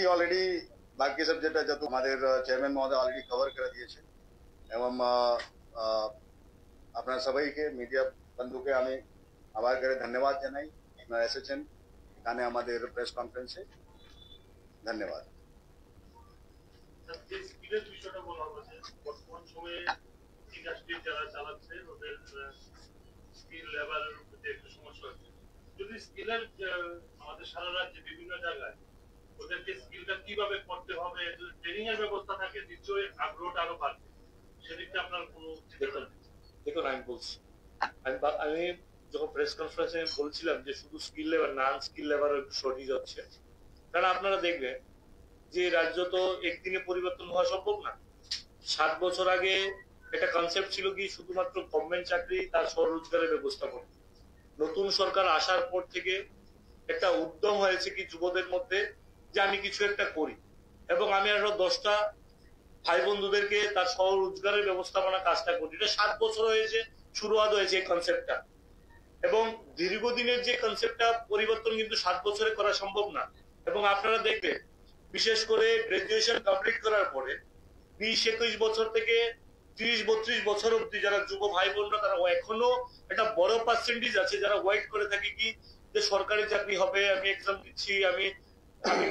Already बाकी subject है जो हमारे चेयरमैन महोदय ऑलरेडी कवर कर दिए एवं अपना सभी के मीडिया बंधु के हमें आभार करे धन्यवाद জানাই আপনারা এসেছেন এখানে আমাদের প্রেস কনফারেন্সে ধন্যবাদ। স্কিলের বিষয়টা বলা হয়েছে বর্তমান সময়ে ইন্ডাস্ট্রি যারা চালাচ্ছে ওদের স্কিল লেভেলের উপরে একটু সমস্যা হচ্ছে। যদি স্কিলের আমাদের সারা রাজ্যে বিভিন্ন জায়গায় ওদেরকে স্কিলটা কিভাবে করতে হবে যদি ট্রেনিং এর ব্যবস্থা থাকে নিশ্চয়ই আগ্রহটা আরো বাড়বে। সেদিকে আপনার কোনো দেখুন আমি বলছি আমি যখন প্রেস কনফারেন্সে বলছিলাম যে শুধু স্কিল লেবার না আনস্কিল লেবারও একটু শর্টেজ হচ্ছে, কারণ আপনারা দেখবেন যে রাজ্য তো একদিনে পরিবর্তন হওয়া সম্ভব না। 7 বছর আগে একটা কনসেপ্ট ছিল কি শুধুমাত্র গভর্নমেন্ট চাকরি তার স্বরোজগারের ব্যবস্থা করবে। নতুন সরকার আসার পর থেকে একটা উদ্যম হয়েছে কি যুবদের মধ্যে যে আমি কিছু একটা করি এবং আমি আরো 10টা ভাই বন্ধুদেরকে তার স্বরোজগারের ব্যবস্থাপনা কাজটা করি। এটা 7 বছর হয়েছে শুরুয়াত হয়েছে এই কনসেপ্টটা, এবং দীর্ঘদিনের যে কনসেপ্টটা পরিবর্তন কিন্তু 7 বছরে করা সম্ভব না। এবং আপনারা দেখবেন বিশেষ করে গ্রাজুয়েশন কমপ্লিট করার পরে 20-21 বছর থেকে 30-32 বছর অব্দি যারা যুব ভাই বোনরা তারা এখনো একটা বড় পার্সেন্টেজ আছে যারা ওয়েট করে থাকে কি যে সরকারি চাকরি হবে, আমি এক্সাম দিচ্ছি, আমি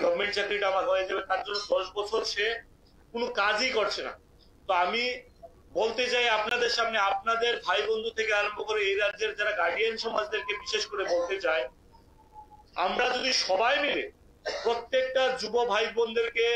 গভর্নমেন্ট চাকরিটা আমার হয়ে যাবে, তার জন্য 10 বছর সে কোনো কাজই করছে না। তো আমি বলতে চাই আপনাদের সামনে আপনাদের ভাই বন্ধু থেকে আরম্ভ করে এই রাজ্যের যারা গার্ডিয়ান সমাজদেরকে বিশেষ করে বলতে চাই, আমরা যদি সবাই মিলে প্রত্যেকটা যুব ভাই বোনদেরকে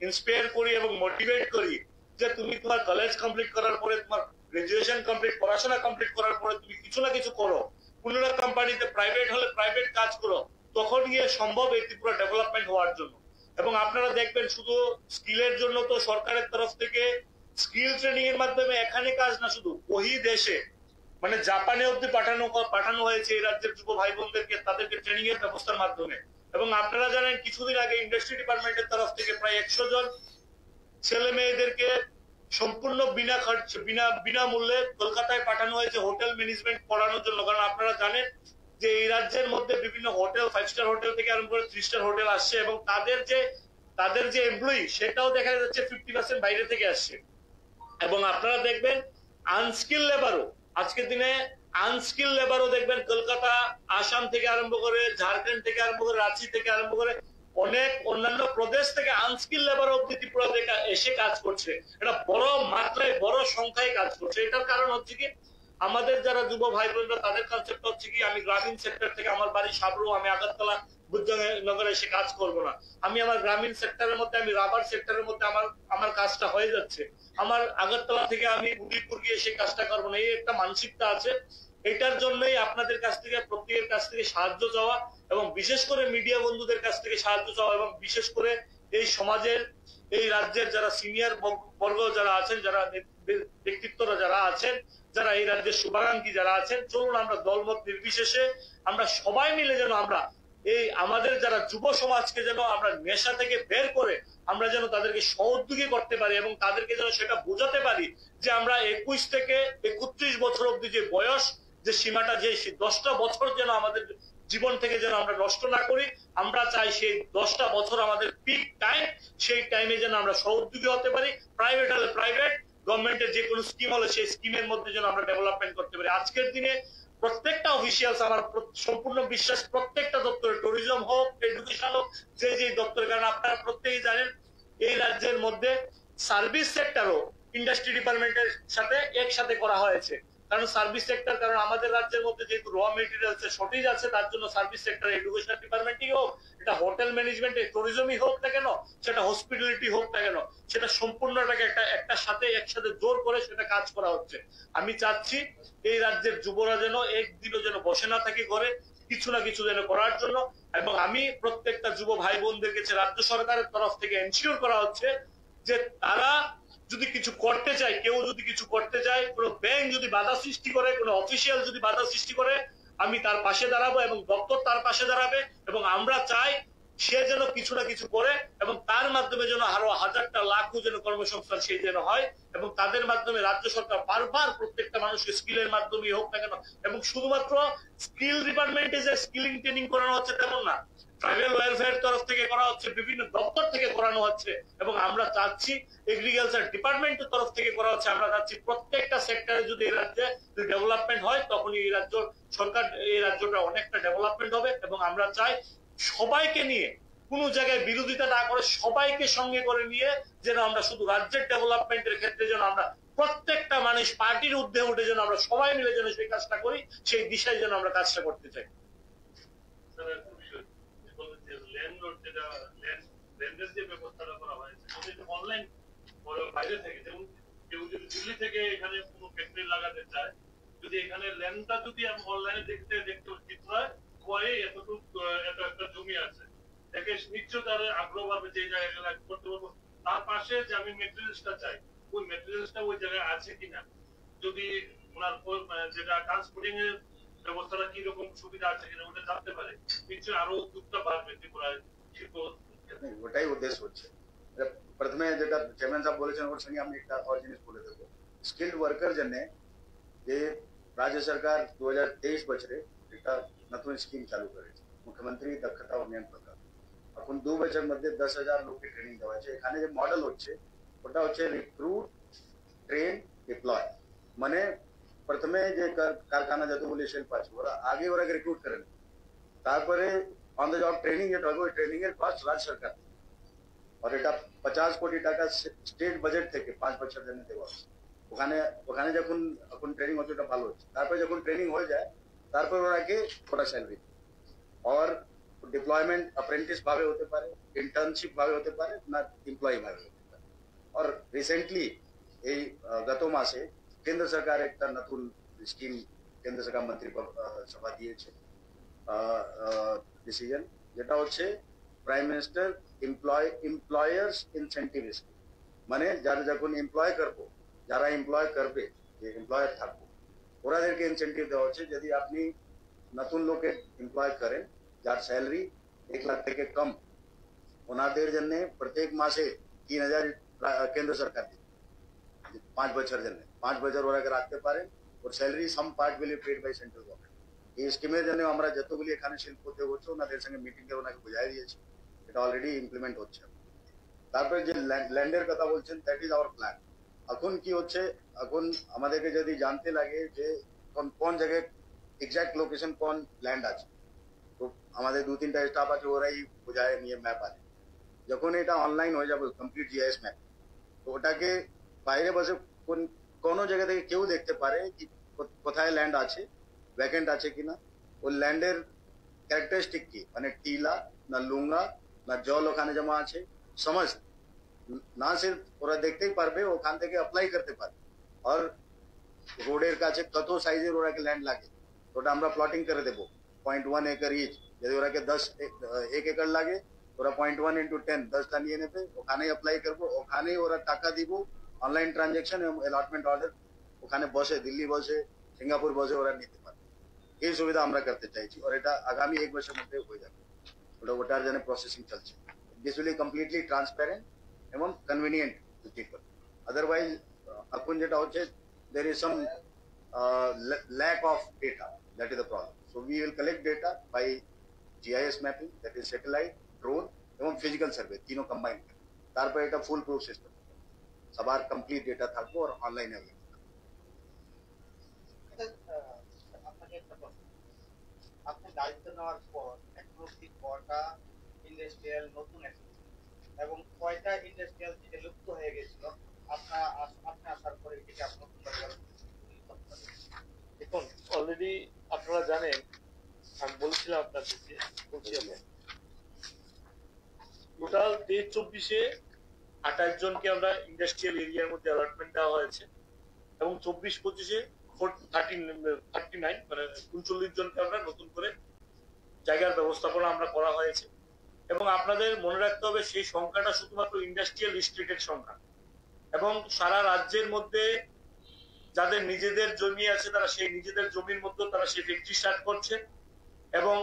ইন্সপায়ার করি এবং মোটিভেট করি যে তুমি তোমার কলেজ কমপ্লিট করার পরে তোমার গ্রাজুয়েশন কমপ্লিট পড়াশোনা কমপ্লিট করার পরে তুমি কিছু না কিছু করো, কোনো না কোম্পানিতে প্রাইভেট হলে প্রাইভেট কাজ করো, তখন গিয়ে সম্ভব এই ত্রিপুরা ডেভেলপমেন্ট হওয়ার জন্য। এবং আপনারা দেখবেন শুধু স্কিলের জন্য তো সরকারের তরফ থেকে স্কিল ট্রেনিং এর মাধ্যমে এখানে কাজ না, শুধু ওই দেশে মানে জাপানে অব্দি পাঠানো হয়েছে এই রাজ্যের যুব ভাই বোনদেরকে তাদেরকে ট্রেনিং এর ব্যবস্থার মাধ্যমে। এবং আপনারা জানেন কিছুদিন আগে ইন্ডাস্ট্রি ডিপার্টমেন্টের তরফ থেকে প্রায় 100 জন ছেলে মেয়েদেরকে সম্পূর্ণ বিনামূল্যে কলকাতায় পাঠানো হয়েছে হোটেল ম্যানেজমেন্ট পড়ানোর জন্য। কারণ আপনারা জানেন যে এই রাজ্যের মধ্যে বিভিন্ন হোটেল 5 স্টার হোটেল থেকে আরম্ভ করে 3 স্টার হোটেল আসছে এবং তাদের যে এমপ্লয়ি সেটাও দেখা যাচ্ছে 50% বাইরে থেকে আসছে। এবং আপনারা দেখবেন আনস্কিল লেবারও আজকের দিনে আনস্কিল লেবারও দেখবেন কলকাতা, আসাম থেকে আরম্ভ করে ঝাড়খন্ড থেকে আরম্ভ করে রাঁচি থেকে আরম্ভ করে অনেক অন্যান্য প্রদেশ থেকে আনস্কিল লেবার অব্দি ত্রিপুরা এসে কাজ করছে। এটা বড় মাত্রায় বড় সংখ্যায় কাজ করছে। এটার কারণ হচ্ছে কি আমাদের যারা যুব ভাই বোনরা তাদের কনসেপ্ট হচ্ছে কি আমি গ্রামীণ সেক্টর থেকে আমার বাড়ি সাবরু, আমি আগরতলা বুদ্ধনগরে এসে কাজ করব না, আমি আমার গ্রামীণ সেক্টরের মধ্যে আমি রাবার সেক্টরের মধ্যে আমার কাজটা হয়ে যাচ্ছে, আমার আগরতলা থেকে আমি উদয়পুর গিয়ে এসে কাজটা করবো না, এই একটা মানসিকতা আছে। এটার জন্যই আপনাদের কাছ থেকে প্রত্যেকের কাছ থেকে সাহায্য চাওয়া এবং বিশেষ করে মিডিয়া বন্ধুদের কাছ থেকে সাহায্য চাওয়া এবং বিশেষ করে এই সমাজের এই রাজ্যের যারা সিনিয়র বর্গ যারা আছেন, যারা ব্যক্তিত্বরা যারা আছেন, যারা এই রাজ্যের শুভাকাঙ্ক্ষী যারা আছেন, চলুন আমরা দলমত নির্বিশেষে আমরা সবাই মিলে যেন আমরা এই আমাদের যারা যুব সমাজকে যেন আমরা নেশা থেকে বের করে আমরা যেন তাদেরকে সহযোগী করতে পারি এবং তাদেরকে যেন সেটা বোঝাতে পারি যে আমরা 21 থেকে 31 বছর অব্দি যে বয়স যে সীমাটা যে 10টা বছর যেন আমাদের জীবন থেকে যেন আমরা নষ্ট না করি। আমরা চাই সেই 10টা বছর আমাদের পিক টাইম, সেই টাইমে যেন আমরা সহযোগী হতে পারি। প্রাইভেট হলে প্রাইভেট, গভর্নমেন্টের যে কোনো স্কিম হলে সেই স্কিমের মধ্যে যেন আমরা ডেভেলপমেন্ট করতে পারি। আজকের দিনে প্রত্যেকটা অফিসিয়ালস আমার সম্পূর্ণ বিশ্বাস প্রত্যেকটা দপ্তরে ট্যুরিজম হোক, এডুকেশন হোক, যে দপ্তরে, কারণ আপনারা প্রত্যেকেই জানেন এই রাজ্যের মধ্যে সার্ভিস সেক্টরও ইন্ডাস্ট্রি ডিপার্টমেন্টের সাথে একসাথে করা হয়েছে। কারণ সার্ভিস সেক্টর, কারণ আমাদের রাজ্যের মধ্যে যেহেতু র মেটেরিয়ালস শর্টেজ আছে তার জন্য সার্ভিস সেক্টর এডুকেশন ডিপার্টমেন্টই হোক, এটা হোটেল ম্যানেজমেন্ট ট্যুরিজমই হোক না কেন, সেটা হসপিটালিটি হোক না কেন, সেটা সম্পূর্ণটাকে একসাথে জোর করে সেটা কাজ করা হচ্ছে। আমি চাচ্ছি এই রাজ্যের যুবরা যেন একদিনও যেন বসে না থাকে ঘরে, কিছু না কিছু যেন করার জন্য। এবং আমি প্রত্যেকটা যুব ভাই বোনদেরকে রাজ্য সরকারের তরফ থেকে এনশিওর করা হচ্ছে যে তারা যদি কিছু করতে চায়, কেউ যদি কিছু করতে চায়, কোনো ব্যাংক যদি বাধা সৃষ্টি করে, কোনো অফিসিয়াল যদি বাধা সৃষ্টি করে, আমি তার পাশে দাঁড়াবো এবং দপ্তর তার পাশে দাঁড়াবে। এবং আমরা চাই সে যেন কিছু না কিছু করে এবং তার মাধ্যমে যেন আরো হাজারটা লাখো যেন কর্মসংস্থান সেই যেন হয় এবং তাদের মাধ্যমে রাজ্য সরকার বারবার প্রত্যেকটা মানুষকে স্কিলের মাধ্যমে হোক না কেন, এবং শুধুমাত্র স্কিল ডিপার্টমেন্টে যে স্কিলিং ট্রেনিং করানো হচ্ছে তেমন না, ট্রাইবাল ওয়েলফেয়ার তরফ থেকে করা হচ্ছে, বিভিন্ন দপ্তর থেকে করানো হচ্ছে, এবং আমরা চাচ্ছি এগ্রিকালচার ডিপার্টমেন্টের তরফ থেকে করা হচ্ছে। আমরা চাচ্ছি প্রত্যেকটা সেক্টরে যদি এই রাজ্যে ডেভেলপমেন্ট হয়, তখনই এই রাজ্য সরকার, এই রাজ্যটা অনেকটা ডেভেলপমেন্ট হবে। এবং আমরা চাই সবাইকে নিয়ে, কোন জায়গায় বিরোধিতা না করে, সবাইকে সঙ্গে করে নিয়ে যেন আমরা শুধু রাজ্যের ডেভেলপমেন্টের ক্ষেত্রে যেন আমরা প্রত্যেকটা মানুষ পার্টির ঊর্ধ্বে উঠে যেন আমরা সবাই মিলে যেন সেই কাজটা করি, সেই দিশায় যেন আমরা কাজটা করতে চাই। স্যার, একটা বিষয় বলবেন যে ল্যান্ডলর্ড যেটা ল্যান্ডের যে ব্যবস্থাটা করা হয়েছে, যদি অনলাইন বাইরে থেকে, যেমন কেউ যদি দিল্লি থেকে এখানে কোনো ফ্যাক্টরি লাগাতে চায়, যদি এখানে ল্যান্ডটা যদি আমি অনলাইনে দেখতে উচিত হয়, পরে এতটুকু এত একটা জমি আছে, দেখে নিশ্চয় তার আগ্রহ পাবে যে এই জায়গায় করতে পারবো। তার পাশে যে আমি মেটেরিয়ালসটা চাই, ওই মেটেরিয়ালসটা ওই জায়গায় আছে কিনা, যদি ওনার যেটা ট্রান্সপোর্টিং এর ব্যবস্থাটা কি রকম সুবিধা আছে কিনা ওটা জানতে পারে, নিশ্চয়ই আরো উদ্যোগটা বাড়বে ত্রিপুরায় শিল্প। ওটাই উদ্দেশ্য হচ্ছে। প্রথমে যেটা চেয়ারম্যান সাহেব বলেছেন ওর সঙ্গে আমি একটা আর জিনিস বলে দেবো। স্কিল্ড ওয়ার্কার জন্য যে রাজ্য সরকার 2023 বছরে একটা নতুন স্কিম চালু করেছে, মুখ্যমন্ত্রী দক্ষতা উন্নয়ন প্রকল্প। এখন 2 বছর মধ্যে 10,000 লোককে ট্রেনিং দেওয়া হয়েছে। এখানে যে মডেল হচ্ছে ওটা হচ্ছে রিক্রুট, ট্রেন, ডিপ্লয়। মানে প্রথমে যে কারখানা যতগুলি শিল্প আছে ওরা আগে ওরাকে রিক্রুট করে নেবে, তারপরে অন দ্য জব ট্রেনিং যেটা হবে ওই ট্রেনিং এর কস্ট রাজ্য সরকার, আর এটা 50 কোটি টাকা স্টেট বাজেট থেকে 5 বছর জন্য দেওয়া হচ্ছে। ওখানে ওখানে যখন এখন ট্রেনিং হচ্ছে ওটা ভালো হচ্ছে, তারপরে যখন ট্রেনিং হয়ে যায় তারপর ওরাকে ওটা স্যালারি और डिप्लॉयमेंट अप्रेंटिस भावे होते पारे, इंटर्नशिप भावे होते पारे ना एम्प्लॉय भावे होते पारे। और रिसेंटली এই গত মাসে কেন্দ্র সরকার একটা নতুন স্কিম কেন্দ্র সরকার মন্ত্রী সভা দিয়েছে ডিসিশন, যেটা হচ্ছে prime minister employers incentive scheme. মানে যারা যখন এমপ্লয় করবো, যারা এমপ্লয় করবে, যে এমপ্লয়ার থাকবো, ওরাদেরকে ইনসেন্টিভ দেওয়া হচ্ছে। যদি আপনি নতুন লোকে এমপ্লয় করেন যার স্যালারি 1 লাখ থেকে কম, ওনাদের জন্য প্রত্যেক মাসে 3,000 কেন্দ্র সরকার দিবে 5 বছর জন্য। 5 বছর ওরাকে রাখতে পারেন, ওর salary some part will be paid by central government. এই স্কিমের জন্য আমরা যতগুলি এখানে শিল্পতে হচ্ছে ওনাদের সঙ্গে মিটিং করে ওনাকে বুঝাই দিয়েছি, এটা অলরেডি ইমপ্লিমেন্ট হচ্ছে। তারপরে যে ল্যান্ডের কথা বলছেন, দ্যাট ইজ আওয়ার প্ল্যান। এখন কি হচ্ছে, এখন আমাদেরকে যদি জানতে লাগে যে কোন জায়গায় এক্সাক্ট লোকেশন কোন ল্যান্ড আছে, তো আমাদের 2-3টা স্টাফ আছে, ওরাই বোঝায় নিয়ে ম্যাপ আছে। যখন এটা অনলাইন হয়ে যাবে কমপ্লিট জিআইএস ম্যাপ, তো ওটাকে বাইরে বসে কোনো জায়গা থেকে কেউ দেখতে পারে কি কোথায় ল্যান্ড আছে, ভ্যাকেন্ট আছে কিনা, ওই ল্যান্ডের ক্যারেক্টারিস্টিক কি, মানে টিলা না লুঙ্গা না জল ওখানে জমা আছে, সমস্ত না সির্ফ ওরা দেখতেই পারবে, ওখান থেকে অ্যাপ্লাই করতে পারবে। আর রোডের কাছে কত সাইজের ওরাকে ল্যান্ড লাগে ওটা আমরা প্লটিং করে দেবো 0.1 একর ইচ। যদি ওরাকে 1 একর লাগে ওরা 0.1 into 10 10টা নিয়ে নেবে, ওখানেই অ্যাপ্লাই করবো, ওখানেই ওরা টাকা দিব, অনলাইন ট্রানজাকশন এবং অ্যালটমেন্ট অর্ডার ওখানে বসে, দিল্লি বসে, সিঙ্গাপুর বসে ওরা নিতে পারবে। এই সুবিধা আমরা করতে চাইছি, আর এটা আগামী 1 বছরের মধ্যে হয়ে যাবে। ওটার জন্য প্রসেসিং চলছে। This will be completely transparent এবং কনভিনিয়েন্ট টু পিপল। আদারওয়াইজ এখন যেটা হচ্ছে there is some lack of data, that is the problem. So we will collect data by GIS mapping, that is satellite, drone এবং physical survey, तीनों combine कर, তারপর এটা full proof system, সবার complete data থাকবে আর অনলাইনে অ্যাভেলেবল। আপনাকে একটা প্রশ্ন, আপনি দায়িত্ব নেওয়ার পর এখন অব্দি কটা ইন্ডাস্ট্রিয়াল নতুন এসেছে এবং কয়টা ইন্ডাস্ট্রিয়াল যেটা লুপ্ত হয়ে গেছিল আপনি আসার পরে এটাকে আপনার দেখুন, অলরেডি আপনারা জানেন, আমি বলছিলাম আপনাদেরকে, বলছি আমি টোটাল 23-24-এ 28 জনকে আমরা ইন্ডাস্ট্রিয়াল এরিয়ার মধ্যে অ্যালটমেন্ট দেওয়া হয়েছে এবং 24-25-এ 39 মানে 39 জনকে আমরা নতুন করে জায়গার ব্যবস্থাপনা আমরা করা হয়েছে। এবং আপনাদের মনে রাখতে হবে সেই সংখ্যাটা শুধুমাত্র ইন্ডাস্ট্রিয়াল স্টেটের সংখ্যা, এবং সারা রাজ্যের মধ্যে যাদের নিজেদের জমি আছে তারা সেই নিজেদের জমির মধ্যে তারা সেই ফ্যাক্টরি স্টার্ট করছে এবং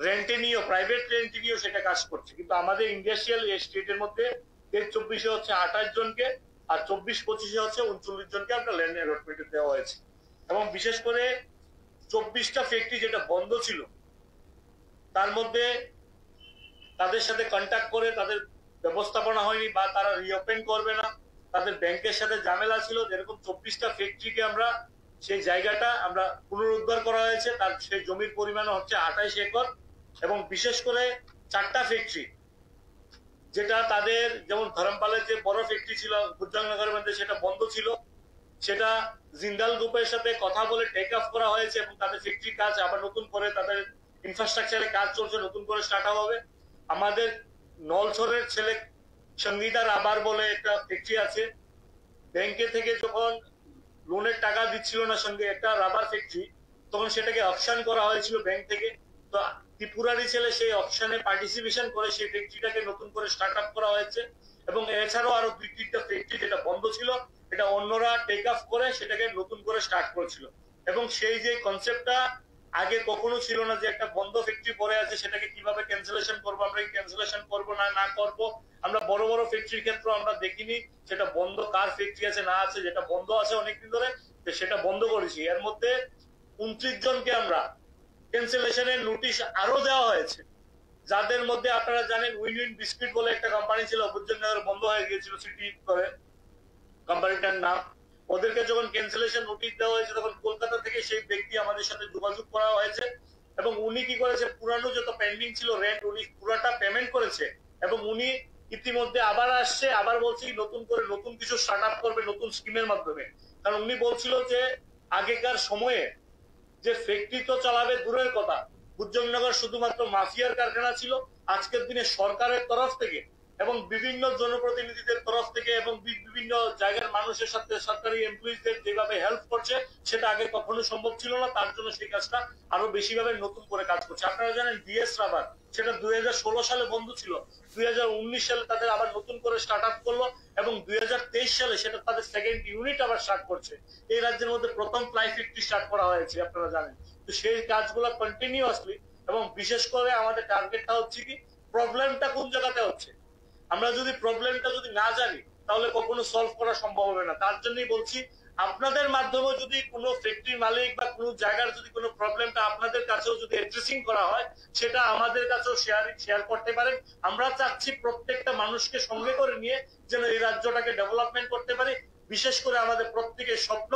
রেন্টে নিয়েও, প্রাইভেট রেন্টে নিয়েও সেটা কাজ করছে। কিন্তু আমাদের ইন্ডাস্ট্রিয়াল এস্টেটের মধ্যে 23-24-এ হচ্ছে 28 জনকে আর 24-25-এ হচ্ছে 39 জনকে আমরা ল্যান্ড অ্যালটমেন্ট দেওয়া হয়েছে। এবং বিশেষ করে 24টা ফ্যাক্টরি যেটা বন্ধ ছিল তার মধ্যে তাদের সাথে কন্ট্যাক্ট করে তাদের ব্যবস্থাপনা হয়নি বা তারা রিওপেন করবে না, তাদের ব্যাংকের সাথে ঝামেলা ছিল। যেরকম 24টা ফ্যাক্টরিকে আমরা সেই জায়গাটা আমরা পুনরুদ্ধার করা হয়েছে, তার সেই জমির পরিমাণ হচ্ছে 28 একর, এবং বিশেষ করে 4টা ফ্যাক্টরি যেটা তাদের, যেমন ধরমপালের যে বড় ফ্যাক্টরি ছিল গুজ্জালনগরের মধ্যে, সেটা বন্ধ ছিল, সেটা জিন্দাল গ্রুপের সাথে কথা বলে টেক অফ করা হয়েছে এবং তাদের ফ্যাক্টরি কাজ আবার নতুন করে, তাদের ইনফ্রাস্ট্রাকচারে কাজ চলছে, নতুন করে স্টার্ট হবে। আমাদের নলছড়ের ছেলে সঙ্গীতা রাবার বলে একটা ফ্যাক্টরি আছে, ব্যাংকে থেকে যখন লোনের টাকা দিচ্ছিল না সঙ্গে একটা রাবার ফ্যাক্টরি, তখন সেটাকে অকশন করা হয়েছিল ব্যাংক থেকে। তো ত্রিপুরারই ছেলে সেই অকশনে পার্টিসিপেশন করে সেই ফ্যাক্টরিটাকে নতুন করে স্টার্ট আপ করা হয়েছে। এবং এছাড়াও আরো 2-3টা ফ্যাক্টরি যেটা বন্ধ ছিল, এটা অন্যরা টেক অফ করে সেটাকে নতুন করে স্টার্ট করেছিল। এবং সেই যে কনসেপ্টটা আগে কখনো ছিল না, যে একটা বন্ধ ফ্যাক্টরি পড়ে আছে সেটাকে কিভাবে ক্যান্সেলেশন করবো, আমরা ক্যান্সেলেশন করবো না করবো। আমরা বড় বড় ফ্যাক্টরির ক্ষেত্রে আমরা দেখিনি সেটা বন্ধ, কার ফ্যাক্টরি আছে না আছে, যেটা বন্ধ আছে অনেকদিন ধরে সেটা বন্ধ করেছি। এর মধ্যে 29 জনকে আমরা ক্যান্সেলেশনের নোটিশ আরো দেওয়া হয়েছে, যাদের মধ্যে আপনারা জানেন উইন উইন বিস্কিট বলে একটা কোম্পানি ছিল, বুজ্জনগরে বন্ধ হয়ে গিয়েছিল সিটি করে কোম্পানিটার নাম। ওদেরকে যখন ক্যান্সেলেশন নোটিশ দেওয়া হয়েছে তখন কলকাতা থেকে সেই ব্যক্তি আমাদের সাথে যোগাযোগ করা হয়েছে, এবং উনি কি করেছে, পুরানো যত পেন্ডিং ছিল রেন্ট উনি পুরাটা পেমেন্ট করেছে, এবং উনি ইতিমধ্যে আবার আসছে, আবার বলছি নতুন করে নতুন কিছু স্টার্ট আপ করবে নতুন স্কিমের মাধ্যমে। কারণ উনি বলছিল যে আগেকার সময়ে যে ফ্যাক্টরি তো চালাবে দূরের কথা, বুজ্জনগর শুধুমাত্র মাফিয়ার কারখানা ছিল। আজকের দিনে সরকারের তরফ থেকে এবং বিভিন্ন জনপ্রতিনিধিদের তরফ থেকে এবং বিভিন্ন জায়গার মানুষের সাথে সরকারি এমপ্লয়িজদের যেভাবে হেল্প করছে, সেটা আগে কখনো সম্ভব ছিল না। তার জন্য সেই কাজটা আরো বেশি ভাবে নতুন করে কাজ করছে। আপনারা জানেন ডিএস রাবার, সেটা 2016 সালে বন্ধ ছিল, 2019 সালে তাদের আবার নতুন করে স্টার্ট আপ করলো, এবং 2023 সালে সেটা তাদের সেকেন্ড ইউনিট আবার স্টার্ট করছে। এই রাজ্যের মধ্যে প্রথম প্লাই ফ্যাক্টরি স্টার্ট করা হয়েছে, আপনারা জানেন। তো সেই কাজগুলো কন্টিনিউয়াসলি, এবং বিশেষ করে আমাদের টার্গেটটা হচ্ছে কি, প্রবলেমটা কোন জায়গাতে হচ্ছে। আমরা যদি প্রবলেমটা যদি না জানি তাহলে কখনো সলভ করা সম্ভব হবে না। তার জন্যই বলছি, আপনাদের মাধ্যমে যদি কোনো ফ্যাক্টরি মালিক বা কোনো জায়গার যদি কোনো প্রবলেমটা আপনাদের কাছেও যদি অ্যাড্রেসিং করা হয়, সেটা আমাদের কাছেও শেয়ার করতে পারেন। আমরা চাচ্ছি প্রত্যেকটা মানুষকে সঙ্গে করে নিয়ে যেন এই রাজ্যটাকে ডেভেলপমেন্ট করতে পারি। বিশেষ করে আমাদের প্রত্যেকের স্বপ্ন,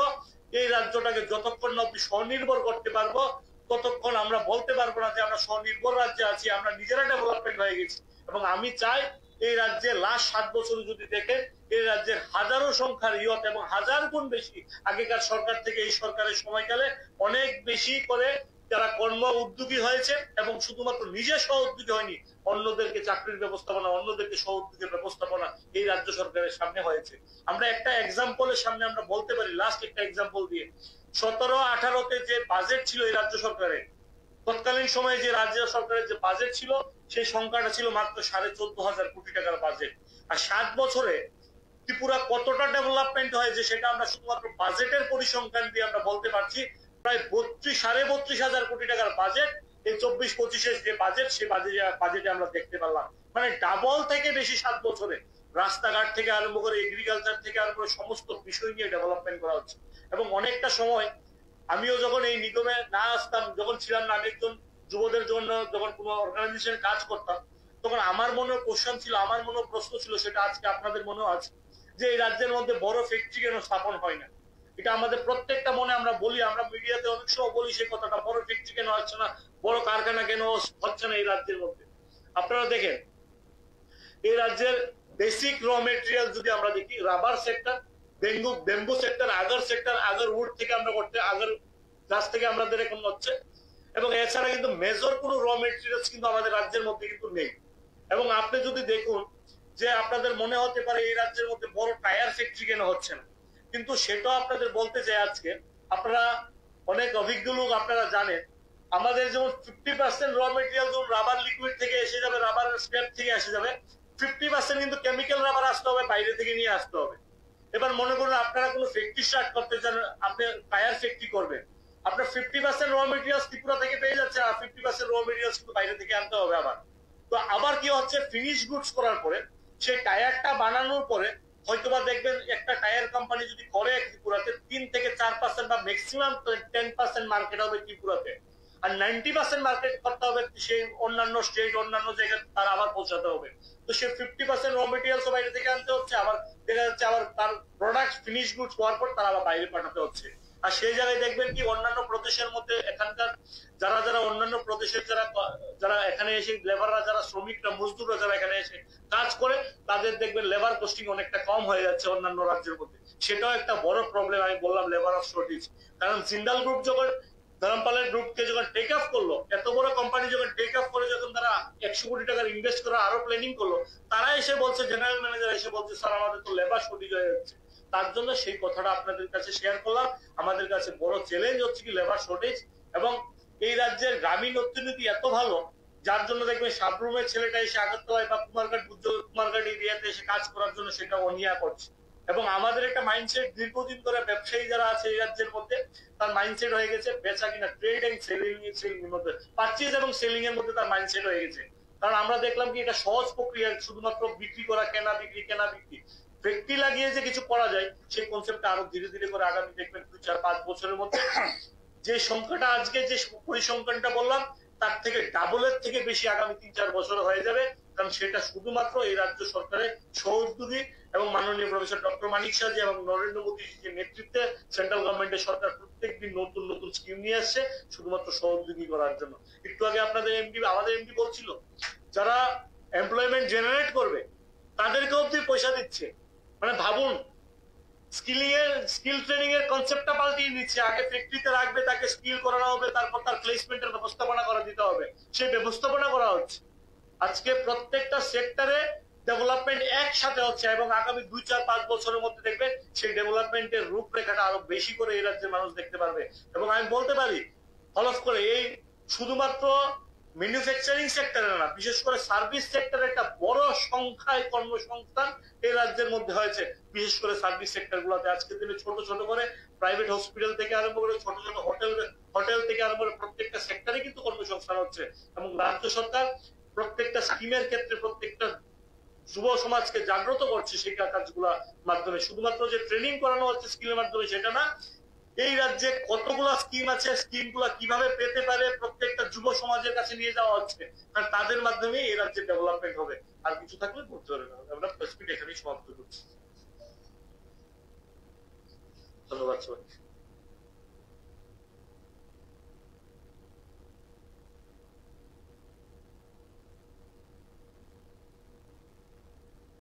এই রাজ্যটাকে যতক্ষণ না অব্দি স্বনির্ভর করতে পারবো ততক্ষণ আমরা বলতে পারবো না যে আমরা স্বনির্ভর রাজ্যে আছি, আমরা নিজেরা ডেভেলপমেন্ট হয়ে গেছি। এবং আমি চাই এই রাজ্যে লাস্ট 7 বছর যদি দেখেন, এই রাজ্যের হাজারো সংখ্যার ইয়ত এবং 1000 গুণ বেশি আগেকার সরকার থেকে এই সরকারের সময়কালে অনেক বেশি করে যারা কর্ম উদ্যোগী হয়েছে, এবং শুধুমাত্র নিজে সহ উদ্যোগী হয়নি, অন্যদেরকে চাকরির ব্যবস্থাপনা, অন্যদেরকে সহ উদ্যোগের ব্যবস্থাপনা এই রাজ্য সরকারের সামনে হয়েছে। আমরা একটা এক্সাম্পলের সামনে আমরা বলতে পারি, লাস্ট একটা এক্সাম্পল দিয়ে, 17-18-তে যে বাজেট ছিল এই রাজ্য সরকারের, তৎকালীন সময়ে যে রাজ্য সরকারের যে বাজেট ছিল, সেই সংখ্যাটা ছিল মাত্র 14,500 কোটি টাকার বাজেট। আর 7 বছরে ত্রিপুরা কতটা ডেভেলপমেন্ট হয়েছে সেটা আমরা শুধুমাত্র বাজেটের পরিসংখ্যান দিয়ে আমরা বলতে পারছি। প্রায় 32,500 কোটি টাকার বাজেট এই 24-25-এর যে বাজেট, সেই বাজেটে আমরা দেখতে পারলাম। মানে ডাবল থেকে বেশি 7 বছরে রাস্তাঘাট থেকে আরম্ভ করে এগ্রিকালচার থেকে আরম্ভ করে সমস্ত বিষয় নিয়ে ডেভেলপমেন্ট করা হচ্ছে। এবং অনেকটা সময় আমিও যখন এই নিগমে না আসতাম, যখন ছিলাম না, আমি একজন যুবদের জন্য যখন কোনো অর্গানাইজেশন কাজ করতাম, তখন আমার মনে কোশ্চেন ছিল, আমার মনে প্রশ্ন ছিল, সেটা আজকে আপনাদের মনেও আছে, যে এই রাজ্যের মধ্যে বড় ফ্যাক্টরি কেন স্থাপন হয় না। এটা আমাদের প্রত্যেকটা মনে আমরা বলি, আমরা মিডিয়াতে অনেক সময় বলি সেই কথাটা, বড় ফ্যাক্টরি কেন হচ্ছে না, বড় কারখানা কেন হচ্ছে না এই রাজ্যের মধ্যে। আপনারা দেখেন এই রাজ্যের বেসিক র মেটেরিয়াল যদি আমরা দেখি, rubber sector, bamboo sector, agar wood থেকে আমরা করতে, আগর গাছ থেকে আমাদের এখন হচ্ছে, এবং এছাড়া কিন্তু মেজর কোনো র মেটেরিয়ালস কিন্তু আমাদের রাজ্যের মধ্যে কিন্তু নেই। এবং আপনি যদি দেখুন যে আপনাদের মনে হতে পারে এই রাজ্যের মধ্যে বড় টায়ার ফ্যাক্টরি কেন হচ্ছে না, কিন্তু সেটাও আপনাদের বলতে চাই আজকে, আপনারা অনেক অভিজ্ঞ লোক, আপনারা জানেন আমাদের যেমন 50% র মেটেরিয়াল যেমন রাবার লিকুইড থেকে এসে যাবে, রাবার স্ক্র্যাপ থেকে এসে যাবে, 50% কিন্তু কেমিক্যাল রাবার আসতে হবে, বাইরে থেকে নিয়ে আসতে হবে। এবার মনে করুন আপনারা কোনো ফ্যাক্টরি স্টার্ট করতে চান, আপনি টায়ার ফ্যাক্টরি করবেন, আপনার 50% র মেটেরিয়ালস ত্রিপুরা থেকে পেয়ে যাচ্ছে, আর 50% র মেটেরিয়ালস কিন্তু বাইরে থেকে আনতে হবে আবার। তো আবার কি হচ্ছে, ফিনিশ গুডস করার পরে সেই টায়ারটা বানানোর পরে হয়তোবা দেখবেন একটা টায়ার কোম্পানি যদি করে ত্রিপুরাতে 3 থেকে 4% বা ম্যাক্সিমাম 10% মার্কেট হবে ত্রিপুরাতে। আর 90% মার্কেট করতে হবে সেই অন্যান্য স্টেট, অন্যান্য জায়গায় তার আবার পৌঁছাতে হবে। তো সে 50% র মেটেরিয়ালস বাইরে থেকে আনতে হচ্ছে, আবার দেখা যাচ্ছে আবার তার প্রোডাক্ট ফিনিশ গুডস হওয়ার পর তার আবার বাইরে পাঠাতে হচ্ছে। আর সেই জায়গায় দেখবেন কি অন্যান্য প্রদেশের মধ্যে এখানকার যারা অন্যান্য প্রদেশের যারা এখানে এসে লেবাররা, যারা শ্রমিকরা, মজদুররা যারা এখানে এসে কাজ করে, তাদের দেখবেন লেবার কস্টিং অনেকটা কম হয়ে যাচ্ছে অন্যান্য রাজ্যের মধ্যে। সেটাও একটা বড় প্রবলেম, আমি বললাম লেবার অফ শর্টেজ। কারণ জিন্দাল গ্রুপ যখন ধরমপালের গ্রুপকে যখন টেক অফ করলো, এত বড় কোম্পানি যখন টেক অফ করে, যখন তারা 100 কোটি টাকার ইনভেস্ট করে আরো প্ল্যানিং করলো, তারা এসে বলছে, জেনারেল ম্যানেজার এসে বলছে, স্যার আমাদের তো লেবার শর্টেজ হয়ে যাচ্ছে। তার জন্য সেই কথাটা আপনাদের কাছে শেয়ার করলাম। আমাদের কাছে বড় চ্যালেঞ্জ হচ্ছে কি লেবার শর্টেজ। এবং এই রাজ্যের গ্রামীণ অর্থনীতি এত ভালো, যার জন্য দেখবেন সাবরুমের ছেলেটা এসে আগরতলায় বা কুমারঘাট এরিয়াতে এসে কাজ করার জন্য সেটা অনিয়া করছে। এবং আমাদের একটা মাইন্ডসেট দীর্ঘদিন ধরে ব্যবসায়ী যারা আছে এই রাজ্যের মধ্যে, তার মাইন্ডসেট হয়ে গেছে বেচা কিনা, ট্রেড এন্ড সেলিং এর মধ্যে, পারচেজ এবং সেলিং এর মধ্যে তার মাইন্ডসেট হয়ে গেছে। কারণ আমরা দেখলাম কি এটা সহজ প্রক্রিয়া, শুধুমাত্র বিক্রি করা, কেনা বিক্রি, কেনা বিক্রি, ফ্যাক্টরি লাগিয়ে যে কিছু করা যায়, সেই কনসেপ্টটা আরো ধীরে ধীরে করে আগামী দেখবেন 2-4-5 বছরের মধ্যে যে সংখ্যাটা আজকে যে পরিসংখ্যানটা বললাম, তার থেকে ডাবলের থেকে বেশি আগামী 3-4 বছর হয়ে যাবে। কারণ সেটা শুধুমাত্র এই রাজ্য সরকারের সহযোগী এবং মাননীয় প্রফেসর ডক্টর মানিক সাহাজি এবং নরেন্দ্র মোদীর যে নেতৃত্বে সেন্ট্রাল গভর্নমেন্টের সরকার প্রত্যেকদিন নতুন নতুন স্কিম নিয়ে আসছে শুধুমাত্র সহযোগী করার জন্য। একটু আগে আমাদের এমডি বলছিল, যারা এমপ্লয়মেন্ট জেনারেট করবে তাদেরকে অব্দি পয়সা দিচ্ছে। মানে ভাবুন, স্কিল ট্রেনিং এর কনসেপ্টটা পাল্টিয়ে নিচ্ছে। আগে ফ্যাক্টরিতে রাখবে, তাকে স্কিল করানো হবে, তারপর তার প্লেসমেন্টের ব্যবস্থাপনা করে দিতে হবে, সেই ব্যবস্থাপনা করা হচ্ছে। আজকে প্রত্যেকটা সেক্টরে ডেভেলপমেন্ট একসাথে হচ্ছে এবং আগামী 2-4-5 বছরের মধ্যে দেখবেন সেই ডেভেলপমেন্টের রূপরেখাটা আরো বেশি করে এই রাজ্যের মানুষ দেখতে পারবে। এবং আমি বলতে পারি হলফ করে, এই শুধুমাত্র ম্যানুফ্যাকচারিং সেক্টরে না, বিশেষ করে সার্ভিস সেক্টরে একটা বড় সংখ্যায় কর্মসংস্থান এই রাজ্যের মধ্যে হয়েছে। বিশেষ করে সার্ভিস সেক্টর গুলোতে আজকের দিনে ছোট ছোট করে প্রাইভেট হসপিটাল থেকে আরম্ভ করে ছোট ছোট হোটেল থেকে আরম্ভ করে প্রত্যেকটা সেক্টরে কিন্তু কর্মসংস্থান হচ্ছে। এবং রাজ্য সরকার প্রত্যেকটা স্কিমের ক্ষেত্রে প্রত্যেকটা যুব সমাজকে জাগ্রত করছে সেই কাজগুলোর মাধ্যমে। শুধুমাত্র যে ট্রেনিং করানো হচ্ছে স্কিলের মাধ্যমে সেটা না, এই রাজ্যে কতগুলো স্কিম আছে, স্কিম গুলা কিভাবে পেতে পারে প্রত্যেকটা যুব সমাজের কাছে নিয়ে যাওয়া হচ্ছে। কারণ তাদের মাধ্যমে এই রাজ্যের ডেভেলপমেন্ট হবে। আর কিছু থাকলে বলতে পারে না। আমরা প্রেস মিট এখানেই সমাপ্ত করছি। ধন্যবাদ সবাই।